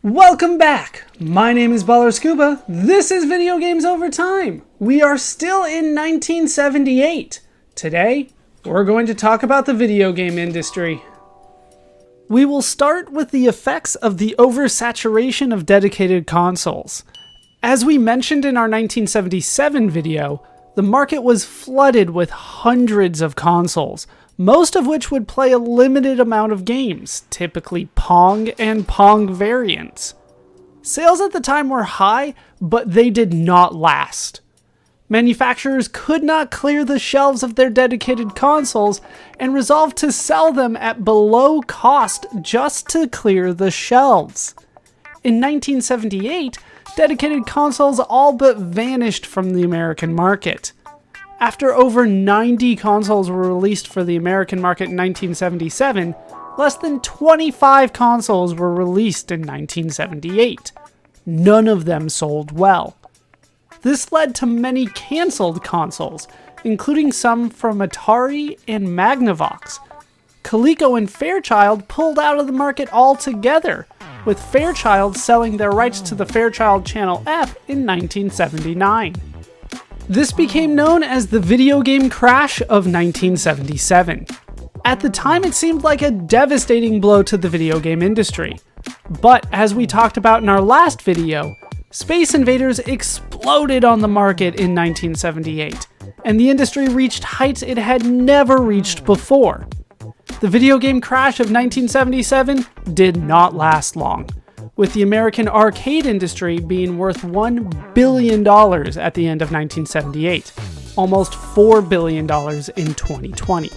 Welcome back! My name is BALLERSCUBA. This is Video Games Over Time. We are still in 1978. Today, we're going to talk about the video game industry. We will start with the effects of the oversaturation of dedicated consoles. As we mentioned in our 1977 video, the market was flooded with hundreds of consoles, most of which would play a limited amount of games, typically Pong and Pong variants. Sales at the time were high, but they did not last. Manufacturers could not clear the shelves of their dedicated consoles and resolved to sell them at below cost just to clear the shelves. In 1978, dedicated consoles all but vanished from the American market. After over 90 consoles were released for the American market in 1977, less than 25 consoles were released in 1978. None of them sold well. This led to many cancelled consoles, including some from Atari and Magnavox. Coleco and Fairchild pulled out of the market altogether, with Fairchild selling their rights to the Fairchild Channel F in 1979. This became known as the video game crash of 1977. At the time, it seemed like a devastating blow to the video game industry. But as we talked about in our last video, Space Invaders exploded on the market in 1978, and the industry reached heights it had never reached before. The video game crash of 1977 did not last long, with the American arcade industry being worth $1 billion at the end of 1978, almost $4 billion in 2020.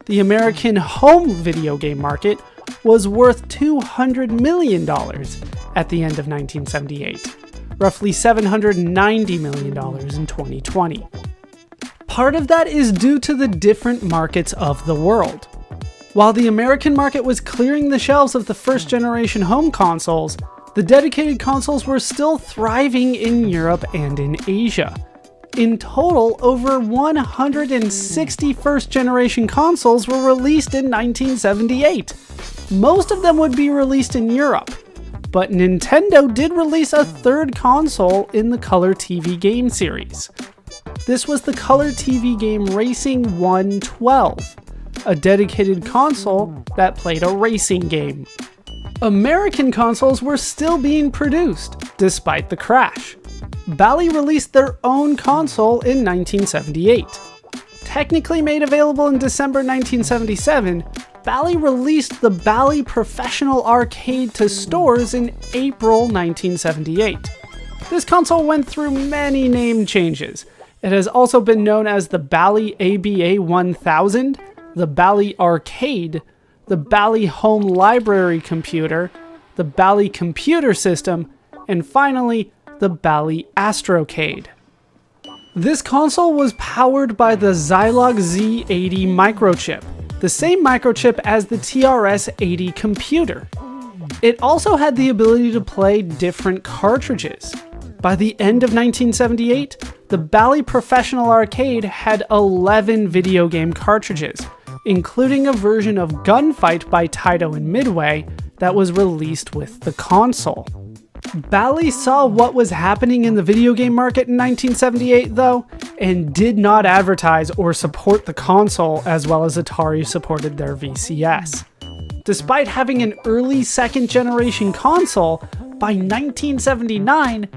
The American home video game market was worth $200 million at the end of 1978, roughly $790 million in 2020. Part of that is due to the different markets of the world. While the American market was clearing the shelves of the first generation home consoles, the dedicated consoles were still thriving in Europe and in Asia. In total, over 160 first generation consoles were released in 1978. Most of them would be released in Europe, but Nintendo did release a third console in the Color TV game series. This was the Color TV game Racing 112. A dedicated console that played a racing game. American consoles were still being produced, despite the crash. Bally released their own console in 1978. Technically made available in December 1977, Bally released the Bally Professional Arcade to stores in April 1978. This console went through many name changes. It has also been known as the Bally ABA 1000, the Bally Arcade, the Bally Home Library Computer, the Bally Computer System, and finally, the Bally Astrocade. This console was powered by the Zilog Z80 microchip, the same microchip as the TRS-80 computer. It also had the ability to play different cartridges. By the end of 1978, the Bally Professional Arcade had 11 video game cartridges, including a version of Gunfight by Taito and Midway that was released with the console. Bally saw what was happening in the video game market in 1978 though, and did not advertise or support the console as well as Atari supported their VCS. Despite having an early second generation console, by 1979,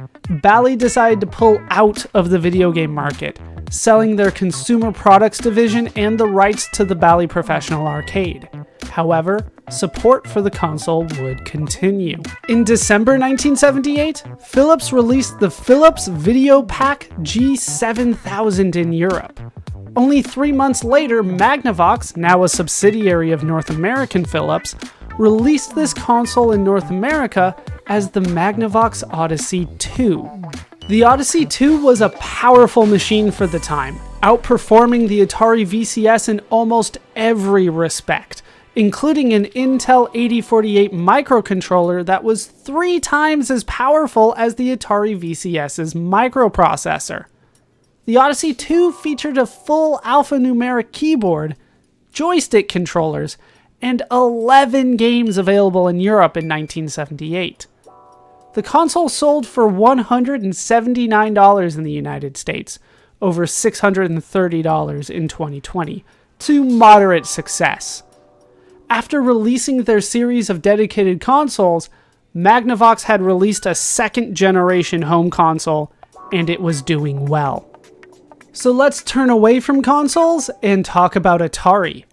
Bally decided to pull out of the video game market, selling their consumer products division and the rights to the Bally Professional Arcade. However, support for the console would continue. In December 1978, Philips released the Philips Video Pack G7000 in Europe. Only 3 months later, Magnavox, now a subsidiary of North American Philips, released this console in North America as the Magnavox Odyssey 2. The Odyssey 2 was a powerful machine for the time, outperforming the Atari VCS in almost every respect, including an Intel 8048 microcontroller that was 3 times as powerful as the Atari VCS's microprocessor. The Odyssey 2 featured a full alphanumeric keyboard, joystick controllers, and 11 games available in Europe in 1978. The console sold for $179 in the United States, over $630 in 2020, to moderate success. After releasing their series of dedicated consoles, Magnavox had released a second-generation home console, and it was doing well. So let's turn away from consoles and talk about Atari.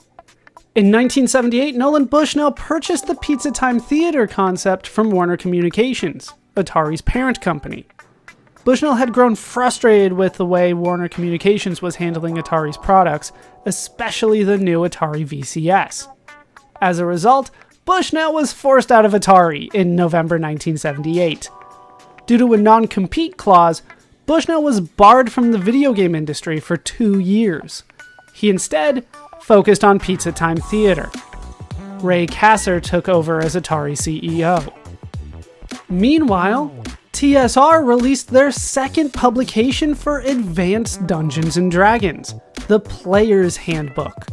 In 1978, Nolan Bushnell purchased the Pizza Time Theater concept from Warner Communications, Atari's parent company. Bushnell had grown frustrated with the way Warner Communications was handling Atari's products, especially the new Atari VCS. As a result, Bushnell was forced out of Atari in November 1978. Due to a non-compete clause, Bushnell was barred from the video game industry for 2 years. He instead focused on Pizza Time Theater. Ray Kasser took over as Atari CEO. Meanwhile, TSR released their second publication for Advanced Dungeons & Dragons, the Player's Handbook.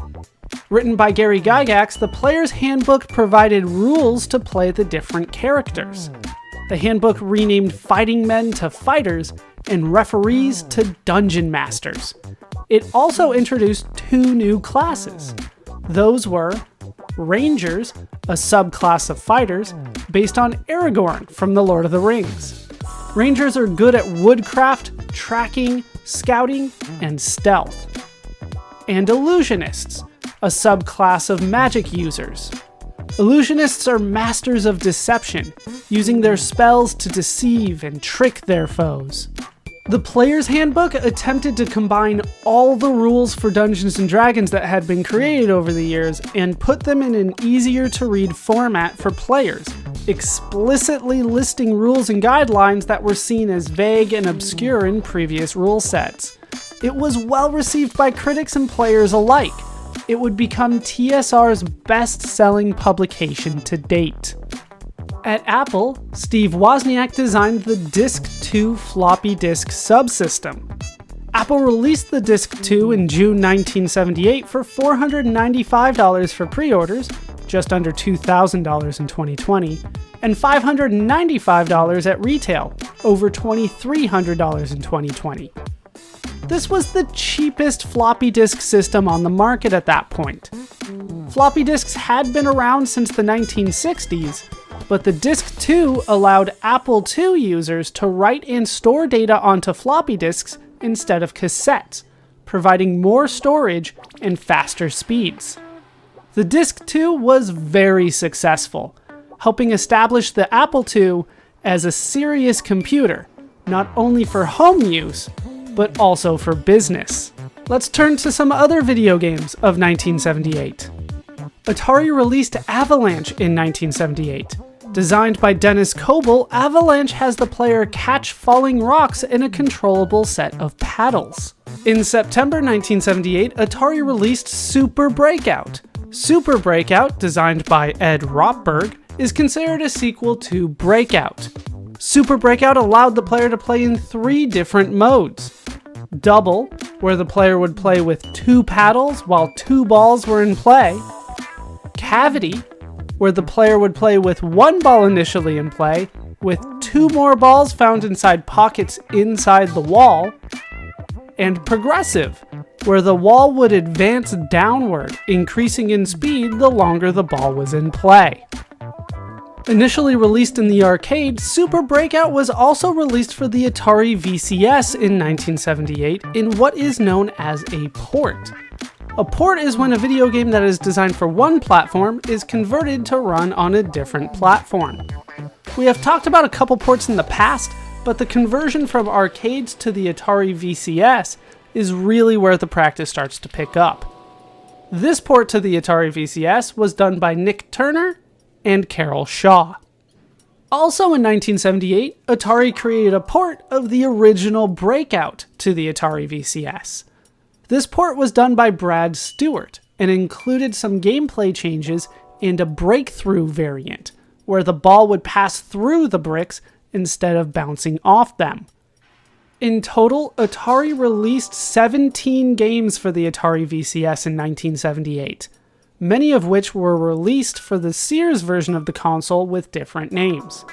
Written by Gary Gygax, the Player's Handbook provided rules to play the different characters. The handbook renamed fighting men to fighters and referees to dungeon masters. It also introduced 2 new classes. Those were Rangers, a subclass of fighters, based on Aragorn from The Lord of the Rings. Rangers are good at woodcraft, tracking, scouting, and stealth. And Illusionists, a subclass of magic users. Illusionists are masters of deception, using their spells to deceive and trick their foes. The Player's Handbook attempted to combine all the rules for Dungeons & Dragons that had been created over the years and put them in an easier-to-read format for players, explicitly listing rules and guidelines that were seen as vague and obscure in previous rule sets. It was well received by critics and players alike. It would become TSR's best-selling publication to date. At Apple, Steve Wozniak designed the Disk-2 floppy disk subsystem. Apple released the Disk-2 in June 1978 for $495 for pre-orders, just under $2,000 in 2020, and $595 at retail, over $2,300 in 2020. This was the cheapest floppy disk system on the market at that point. Floppy disks had been around since the 1960s, but the Disk-2 allowed Apple II users to write and store data onto floppy disks instead of cassettes, providing more storage and faster speeds. The Disk-2 was very successful, helping establish the Apple II as a serious computer, not only for home use, but also for business. Let's turn to some other video games of 1978. Atari released Avalanche in 1978. Designed by Dennis Coble, Avalanche has the player catch falling rocks in a controllable set of paddles. In September 1978, Atari released Super Breakout. Super Breakout, designed by Ed Rotberg, is considered a sequel to Breakout. Super Breakout allowed the player to play in 3 different modes. Double, where the player would play with 2 paddles while 2 balls were in play. Cavity, where the player would play with 1 ball initially in play, with 2 more balls found inside pockets inside the wall. And Progressive, where the wall would advance downward, increasing in speed the longer the ball was in play. Initially released in the arcade, Super Breakout was also released for the Atari VCS in 1978 in what is known as a port. A port is when a video game that is designed for one platform is converted to run on a different platform. We have talked about a couple ports in the past, but the conversion from arcades to the Atari VCS is really where the practice starts to pick up. This port to the Atari VCS was done by Nick Turner and Carol Shaw. Also in 1978, Atari created a port of the original Breakout to the Atari VCS. This port was done by Brad Stewart and included some gameplay changes and a breakthrough variant, where the ball would pass through the bricks instead of bouncing off them. In total, Atari released 17 games for the Atari VCS in 1978. many of which were released for the Sears version of the console with different names.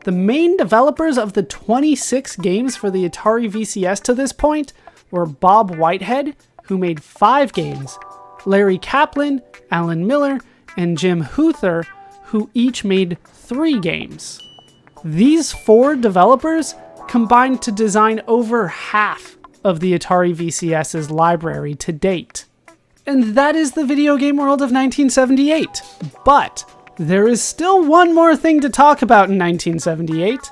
The main developers of the 26 games for the Atari VCS to this point were Bob Whitehead, who made 5 games, Larry Kaplan, Alan Miller, and Jim Huether, who each made 3 games. These 4 developers combined to design over half of the Atari VCS's library to date. And that is the video game world of 1978. But there is still one more thing to talk about in 1978.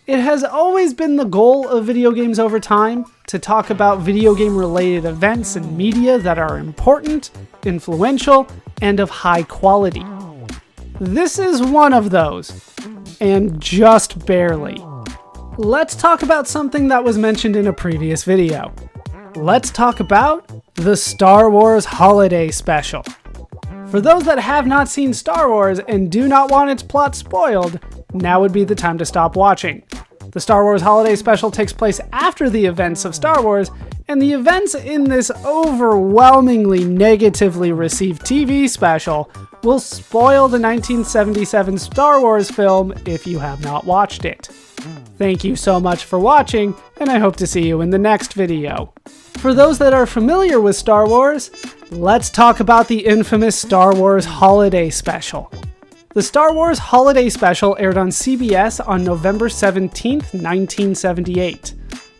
It has always been the goal of Video Games Over Time to talk about video game related events and media that are important, influential, and of high quality. This is one of those, and just barely. Let's talk about something that was mentioned in a previous video. Let's talk about the Star Wars Holiday Special. For those that have not seen Star Wars and do not want its plot spoiled, now would be the time to stop watching. The Star Wars Holiday Special takes place after the events of Star Wars, and the events in this overwhelmingly negatively received TV special will spoil the 1977 Star Wars film if you have not watched it. Thank you so much for watching, and I hope to see you in the next video. For those that are familiar with Star Wars, let's talk about the infamous Star Wars Holiday Special. The Star Wars Holiday Special aired on CBS on November 17, 1978.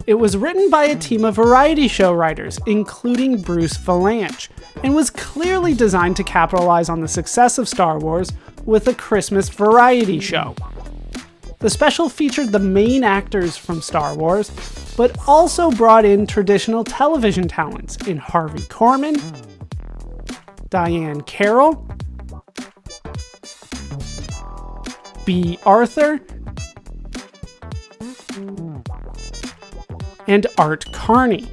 It was written by a team of variety show writers, including Bruce Vilanch, and was clearly designed to capitalize on the success of Star Wars with a Christmas variety show. The special featured the main actors from Star Wars, but also brought in traditional television talents in Harvey Korman, Diahann Carroll, Bea Arthur, and Art Carney.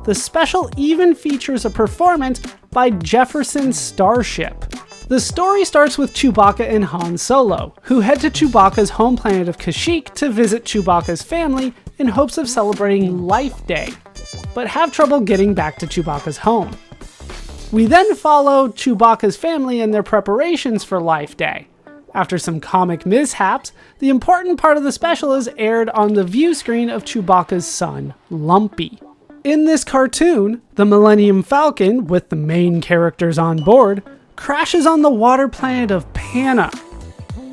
The special even features a performance by Jefferson Starship. The story starts with Chewbacca and Han Solo, who head to Chewbacca's home planet of Kashyyyk to visit Chewbacca's family in hopes of celebrating Life Day, but have trouble getting back to Chewbacca's home. We then follow Chewbacca's family and their preparations for Life Day. After some comic mishaps, the important part of the special is aired on the view screen of Chewbacca's son, Lumpy. In this cartoon, the Millennium Falcon, with the main characters on board, crashes on the water planet of Panna.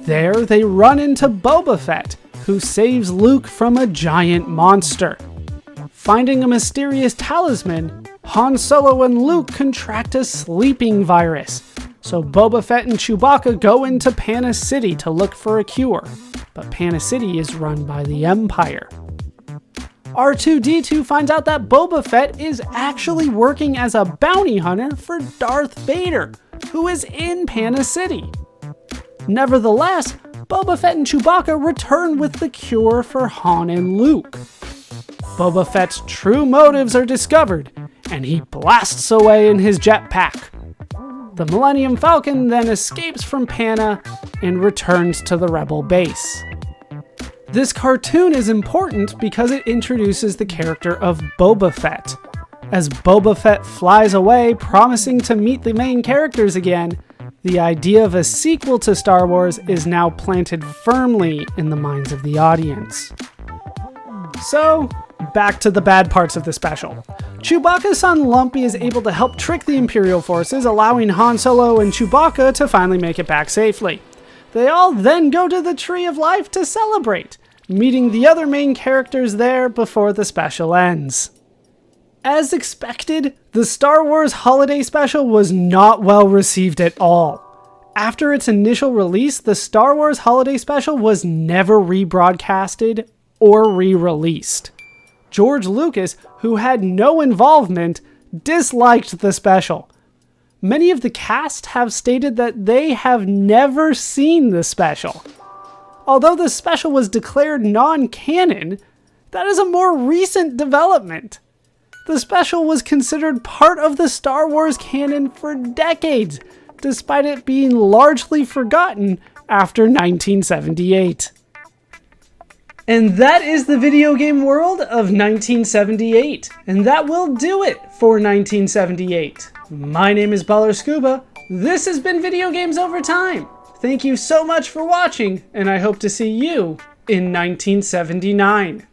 There, they run into Boba Fett, who saves Luke from a giant monster. Finding a mysterious talisman, Han Solo and Luke contract a sleeping virus, so Boba Fett and Chewbacca go into Panna City to look for a cure, but Panna City is run by the Empire. R2-D2 finds out that Boba Fett is actually working as a bounty hunter for Darth Vader, who is in Panna City. Nevertheless, Boba Fett and Chewbacca return with the cure for Han and Luke. Boba Fett's true motives are discovered, and he blasts away in his jetpack. The Millennium Falcon then escapes from Panna and returns to the Rebel base. This cartoon is important because it introduces the character of Boba Fett. As Boba Fett flies away, promising to meet the main characters again, the idea of a sequel to Star Wars is now planted firmly in the minds of the audience. So, back to the bad parts of the special. Chewbacca's son Lumpy is able to help trick the Imperial forces, allowing Han Solo and Chewbacca to finally make it back safely. They all then go to the Tree of Life to celebrate, meeting the other main characters there before the special ends. As expected, the Star Wars Holiday Special was not well received at all. After its initial release, the Star Wars Holiday Special was never rebroadcasted or re-released. George Lucas, who had no involvement, disliked the special. Many of the cast have stated that they have never seen the special. Although the special was declared non-canon, that is a more recent development. The special was considered part of the Star Wars canon for decades, despite it being largely forgotten after 1978. And that is the video game world of 1978. And that will do it for 1978. My name is BALLERSCUBA. This has been Video Games Over Time. Thank you so much for watching, and I hope to see you in 1979.